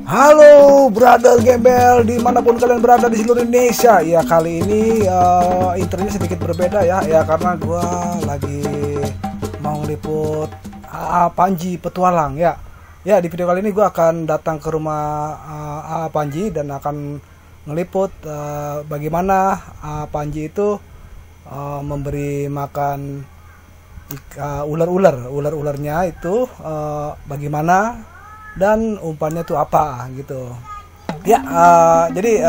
Halo brother gembel dimanapun kalian berada di seluruh Indonesia. Ya kali ini intronya sedikit berbeda ya karena gua lagi mau ngeliput Panji petualang ya. Ya di video kali ini gua akan datang ke rumah Panji dan akan ngeliput bagaimana Panji itu memberi makan ular-ularnya itu bagaimana dan umpannya tuh apa gitu ya. Jadi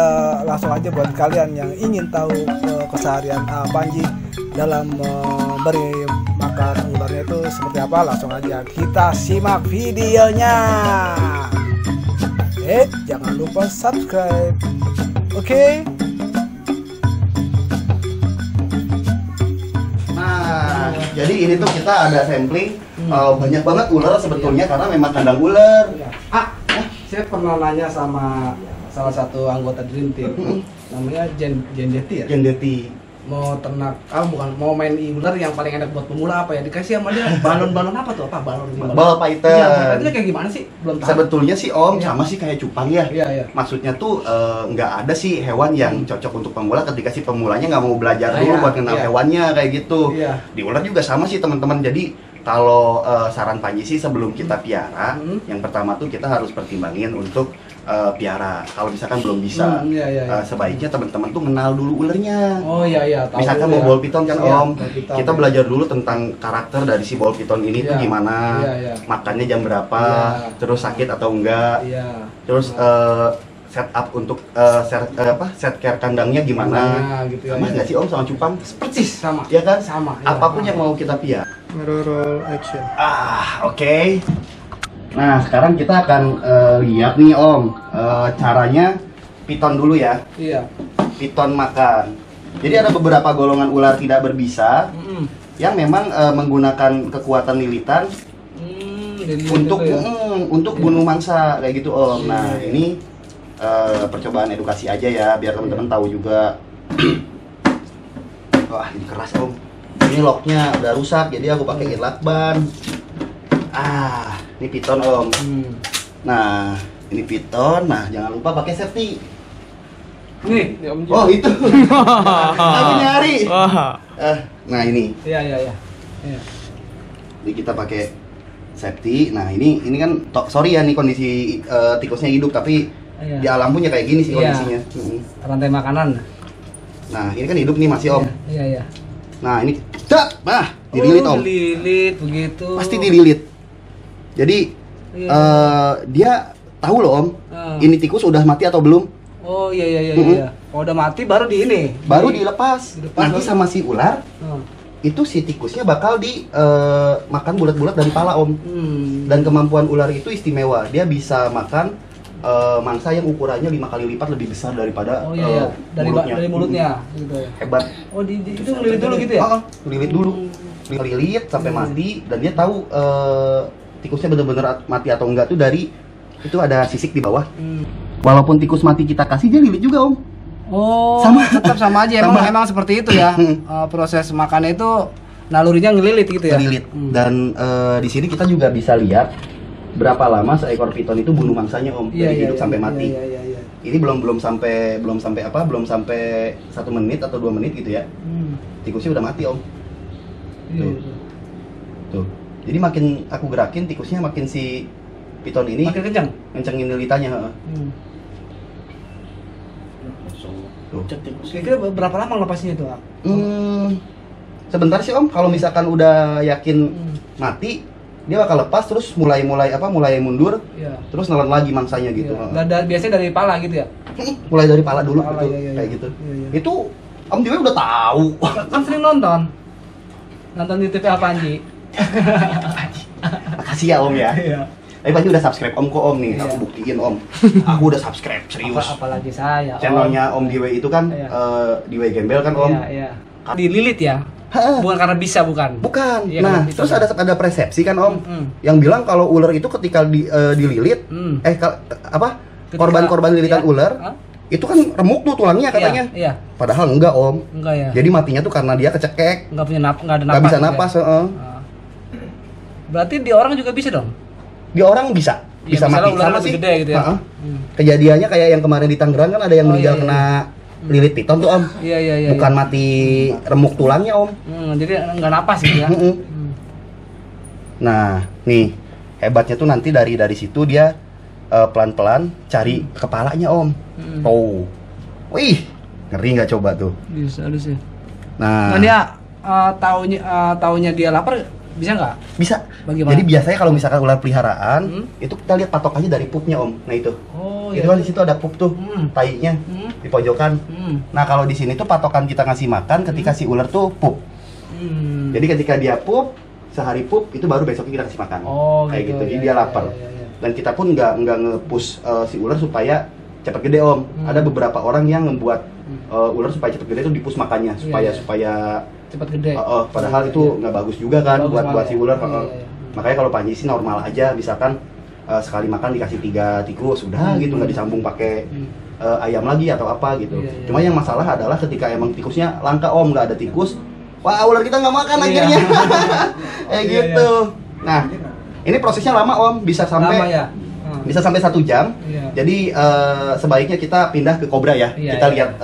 langsung aja buat kalian yang ingin tahu keseharian Panji dalam memberi makan ularnya itu seperti apa, langsung aja kita simak videonya. Jangan lupa subscribe, oke? Nah, jadi ini tuh kita ada sampling banyak banget ular sebetulnya karena memang kandang ular. Saya pernah nanya sama salah satu anggota Dream Team, namanya Jendeti ya. Jendeti. Mau ternak, mau main ular yang paling enak buat pemula apa ya? Dikasih sama dia balon-balon apa tuh? Apa balon? Ball python. Iya, itu kayak gimana sih? Belum tahu. Sebetulnya sih Om sama sih kayak cupang ya. Iya. Maksudnya tuh nggak ada sih hewan yang cocok untuk pemula ketika si pemulanya nggak mau belajar dulu buat kenal hewannya kayak gitu. Iya. Di ular juga sama sih teman-teman. Jadi kalau saran Panji sih sebelum kita piara, yang pertama tuh kita harus pertimbangin untuk piara. Kalau misalkan belum bisa, sebaiknya teman-teman tuh kenal dulu ularnya. Oh iya. Misalkan mau ball python kan Om, kita ya. belajar dulu tentang karakter dari si ball python ini tuh gimana, makannya jam berapa, terus sakit atau enggak, terus setup untuk set care kandangnya gimana, gitu sama nggak sih Om sama cupang? Persis sama. Ya kan? Sama. Apapun yang mau kita piara. Roll action. Oke. Nah, sekarang kita akan lihat nih Om, caranya piton dulu ya. Iya. Piton makan. Jadi ada beberapa golongan ular tidak berbisa yang memang menggunakan kekuatan lilitan untuk bunuh mangsa kayak gitu Om. Nah, ini percobaan edukasi aja ya, biar teman-teman tahu juga. Wah, ini keras Om. Ini locknya udah rusak, jadi aku pakai lakban. Ini piton Om. Nah, ini piton. Nah, jangan lupa pakai safety. Nih, Oh, itu. Aku nyari. Nah, ini. Iya. Ini kita pakai safety. Nah, ini kan sorry ya nih kondisi tikusnya hidup, tapi di alam punya kayak gini sih kondisinya. Rantai makanan. Nah, ini kan hidup nih masih Om. Iya. Nah, ini dililit Om. Dililit begitu. Pasti dililit. Jadi dia tahu loh Om, ini tikus udah mati atau belum. Oh iya. Kalau udah mati baru baru dilepas. Nanti sama si ular itu si tikusnya bakal makan bulat-bulat dari pala Om. Dan kemampuan ular itu istimewa, dia bisa makan mangsa yang ukurannya 5 kali lipat lebih besar daripada dari mulutnya gitu ya. Hebat. Oh itu ngelilit dulu gitu ya? Ngelilit dulu. Ngelilit sampai mati, dan dia tahu tikusnya benar-benar mati atau enggak tuh dari itu ada sisik di bawah. Walaupun tikus mati kita kasih, dia lilit juga Om. Oh, tetap sama aja. Emang seperti itu ya. Proses makannya itu nalurinya ngelilit gitu ya. Ngelilit. Dan di sini kita juga bisa lihat berapa lama seekor piton itu bunuh mangsanya Om, dari hidup sampai mati. Iya. Ini belum sampai 1 menit atau 2 menit gitu ya. Tikusnya udah mati Om. Tuh. Jadi makin aku gerakin tikusnya, makin si piton ini makin kencang. Kencengin lilitannya. Tuh. Kira-kira berapa lama lepasnya itu? Sebentar sih Om. Kalau misalkan udah yakin mati, dia bakal lepas terus mulai mundur, terus nelen lagi mangsanya gitu. Biasanya dari pala gitu ya? Mulai dari pala dulu gitu, kayak gitu. Itu Om Dewi udah tahu. Kan sering nonton di TV Panji. Makasih ya Om ya. Panji udah subscribe Om kok Om nih, aku buktiin Om. Aku udah subscribe serius. Apalagi saya. Channelnya Om Dewi itu kan Dewi Gembel kan Om. Iya. Dililit ya? Bukan karena bisa, bukan? Ya, nah, terus ada persepsi kan Om, yang bilang kalau ular itu ketika dililit, korban lilitan ular, itu kan remuk tuh tulangnya katanya. Iya. Padahal enggak Om. Enggak ya. Jadi matinya tuh karena dia kecekek. Enggak ada napas. Enggak bisa napas. Berarti di orang juga bisa dong? Di orang bisa. bisa mati. Sama sih. Gede gitu ya. Kejadiannya kayak yang kemarin di Tangerang kan ada yang meninggal kena lilit piton tuh om. Iya. Bukan mati remuk tulangnya om. Jadi nggak napas gitu ya. Nah, nih hebatnya tuh nanti dari situ dia pelan-pelan cari kepalanya om. Tuh, wih, ngeri nggak coba tuh? Bisa sih. Nah, dia taunya dia lapar bisa nggak? Bisa. Bagaimana? Jadi biasanya kalau misalkan ular peliharaan, itu kita lihat patokannya dari pupnya om. Nah itu. Itu kan di situ ada pup tuh, tainya di pojokan. Nah kalau di sini tuh patokan kita ngasih makan ketika si ular tuh pup. Jadi ketika dia pup, sehari pup itu baru besoknya kita kasih makan. Kayak gitu. Jadi dia lapar. Dan kita pun nggak nge-push si ular supaya cepat gede om. Ada beberapa orang yang membuat ular supaya cepat gede itu dipus makannya supaya cepat gede. Padahal itu nggak bagus juga kan buat si ular. Makanya kalau Panji sih normal aja, misalkan sekali makan dikasih 3 tikus sudah gitu, nggak disambung pakai ayam lagi atau apa gitu. Cuma yang masalah adalah ketika emang tikusnya langka om, nggak ada tikus, wah ular kita nggak makan akhirnya. Kayak gitu. Nah ini prosesnya lama om, bisa sampai 1 jam. Jadi sebaiknya kita pindah ke kobra ya. Kita lihat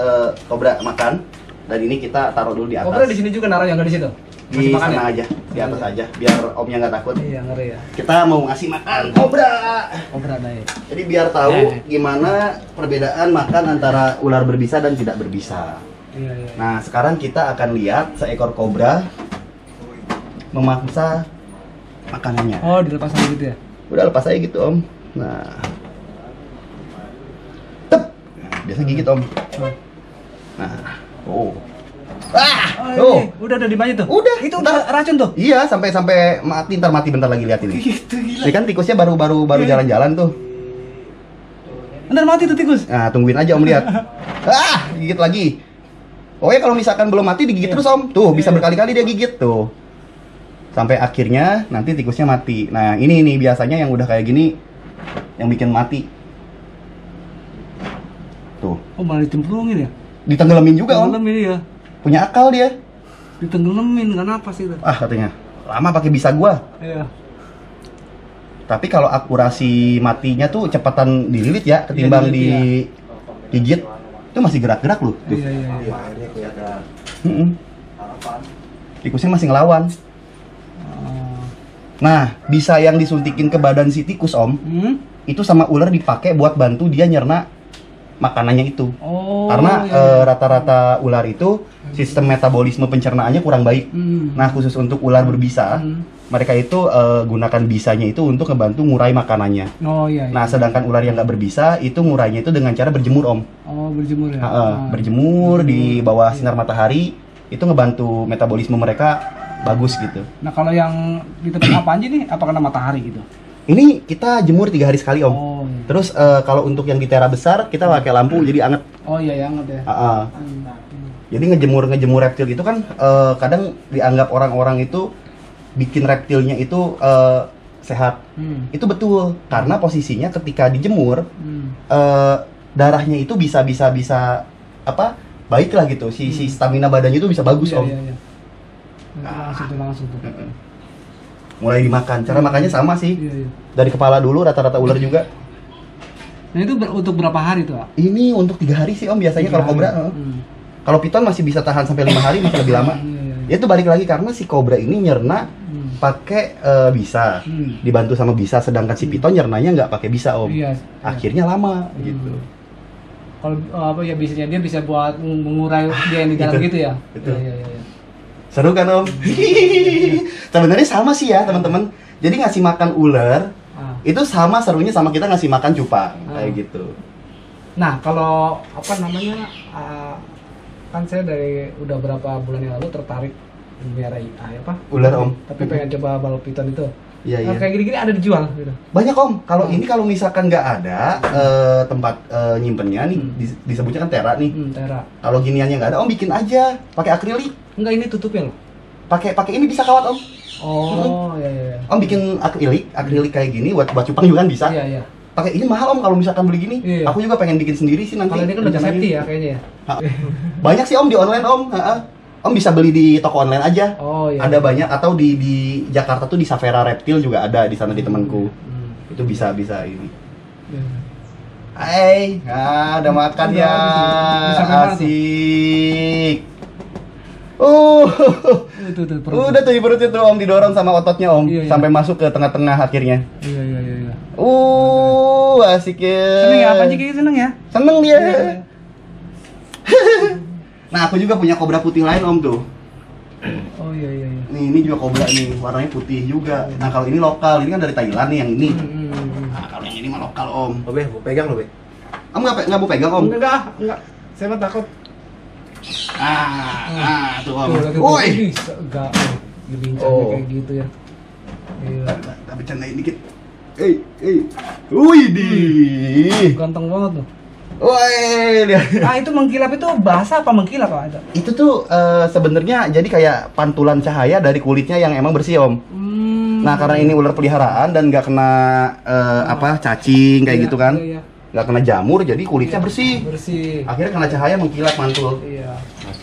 kobra makan. Dan ini kita taruh dulu di atas. Kobra di sini juga naruh, yang nggak di situ? Di sana aja, di atas aja, biar omnya nggak takut. Iya, ngeri ya. Kita mau ngasih makan kobra. Kobra naik. Jadi biar tahu gimana perbedaan makan antara ular berbisa dan tidak berbisa. Iya. Nah, sekarang kita akan lihat seekor kobra memaksa makanannya. Oh, dilepas aja gitu ya? Udah lepas aja gitu om. Nah, tep, biasa gigit om. Nah. Udah di banyak tuh. Udah. Itu udah racun tuh. Iya, sampai mati, ntar mati bentar lagi, lihat ini. Gitu, gila. Ini kan tikusnya baru jalan-jalan tuh. Ntar mati tuh tikus. Nah, tungguin aja om lihat. Gigit lagi. Pokoknya kalau misalkan belum mati digigit terus om. Tuh, bisa berkali-kali dia gigit tuh. Sampai akhirnya nanti tikusnya mati. Nah, ini nih biasanya yang udah kayak gini yang bikin mati. Tuh. Oh, malah dicemplungin ya? Ditenggelamin juga om. Ditenggelamin ya. Punya akal dia. Ditenggelamin, nggak napas itu. Katanya lama pakai bisa gua. Iya. Tapi kalau akurasi matinya tuh cepatan dililit ya ketimbang digigit. Itu masih gerak-gerak loh. Iya. Tikusnya masih ngelawan. Nah, bisa yang disuntikin ke badan si tikus om, itu sama ular dipakai buat bantu dia nyerna makanannya itu. Karena rata-rata ular itu sistem metabolisme pencernaannya kurang baik. Nah, khusus untuk ular berbisa, mereka itu gunakan bisanya itu untuk ngebantu ngurai makanannya. Nah, sedangkan ular yang nggak berbisa itu ngurainya itu dengan cara berjemur om. Berjemur ya. Berjemur di bawah sinar matahari itu ngebantu metabolisme mereka bagus gitu. Nah, kalau yang di tempat apa aja nih? Apa kena matahari gitu? Ini kita jemur 3 hari sekali om. Terus kalau untuk yang di tera besar kita pakai lampu jadi anget. Anget ya. Jadi ngejemur reptil itu kan kadang dianggap orang-orang itu bikin reptilnya itu sehat. Itu betul karena posisinya ketika dijemur darahnya itu bisa apa baik lah gitu. Si stamina badannya itu bisa bagus om. Langsung tuh. Mulai dimakan. Cara makannya sama sih. Dari kepala dulu rata-rata ular juga. Nah, itu untuk berapa hari tuh? Ini untuk 3 hari sih om biasanya kalau kobra. Kalau piton masih bisa tahan sampai 5 hari, bisa lebih lama. Ya itu balik lagi karena si kobra ini nyerna pakai bisa, dibantu sama bisa, sedangkan si piton nyernanya nggak pakai bisa om. Akhirnya lama gitu. Kalau bisanya dia bisa buat mengurai dia yang di dalam gitu ya. Betul. Seru kan om? Sebenarnya sama sih ya teman-teman. Jadi ngasih makan ular itu sama serunya sama kita ngasih makan cupang kayak gitu. Nah kalau kan saya udah berapa bulan yang lalu tertarik melihara ular om. Tapi pengen coba balok piton itu. Iya. Kayak gini-gini ada dijual gitu. Banyak om. Kalau ini kalau misalkan nggak ada tempat nyimpennya nih disebutnya kan tera nih. Tera. Kalau giniannya nggak ada om bikin aja pakai akrilik. Enggak, ini tutupnya loh. Pakai ini bisa kawat om. Iya. Om bikin akrilik kayak gini buat cupang juga kan bisa. Iya. Pakai ini mahal om kalau misalkan beli gini. Iya. Aku juga pengen bikin sendiri sih nanti. Kalau ini kan udah safety ya kayaknya ya. Banyak sih om di online om. Om bisa beli di toko online aja. Iya. Ada banyak atau di Jakarta tuh di Savera Reptil juga ada di sana di temanku. Itu bisa ini. Hai, ada makan ya. Asik. Udah tuh perutnya tuh Om, didorong sama ototnya Om, sampai masuk ke tengah-tengah akhirnya. Iya. Asik ya. Seneng ya, Panji kayak seneng ya? Seneng dia. Nah, aku juga punya kobra putih lain Om tuh. Oh iya. Nih, ini juga kobra nih, warnanya putih juga. Nah, kalau ini lokal, ini kan dari Thailand nih yang ini. Nah, kalau yang ini mah lokal Om. Be, mau pegang lo, Be. Kamu nggak mau pegang Om? Enggak. Saya mah takut. Tuh Om. Woi. Enggak. Dibincangnya kayak gitu ya. Iya. Tapi bercandain dikit. Wih di. Ganteng banget tuh. Woi, lihat. Itu mengkilap itu bahasa apa mengkilap Pak? Itu tuh sebenarnya jadi kayak pantulan cahaya dari kulitnya yang emang bersih Om. Nah, karena ini ular peliharaan dan nggak kena cacing kayak gitu kan. Iya. Nggak kena jamur, jadi kulitnya bersih. Akhirnya kena cahaya mengkilat mantul. Iya.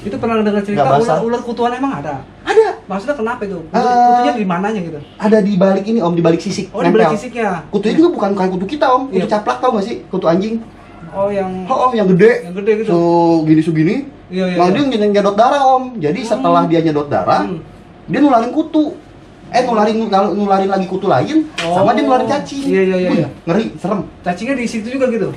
Itu pernah dengar cerita ular kutuan emang ada? Ada. Maksudnya kenapa itu? Kutunya di mananya gitu? Ada di balik ini Om, di balik sisik. Oh, di balik sisiknya. Kutunya juga bukan kayak kutu kita Om, kutu caplak tau nggak sih? Kutu anjing. Oh, yang gede. Yang gede gitu. Segini. Iya. Nah, dia nyedot darah Om. Jadi setelah dia nyedot darah, dia nularin kutu. Nularin lagi kutu lain, sama dia nularin cacing. Iya. Ngeri, serem. Cacingnya di situ juga gitu.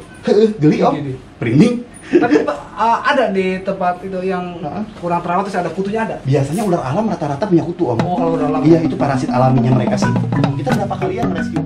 Geli Om. Merinding. Tapi ada di tempat itu yang kurang terawat terus ada kutunya ada. Biasanya ular alam rata-rata punya kutu Om. Oh, kalau ular alam. Iya, itu parasit alaminya mereka sih. Kita berapa kali ya rescue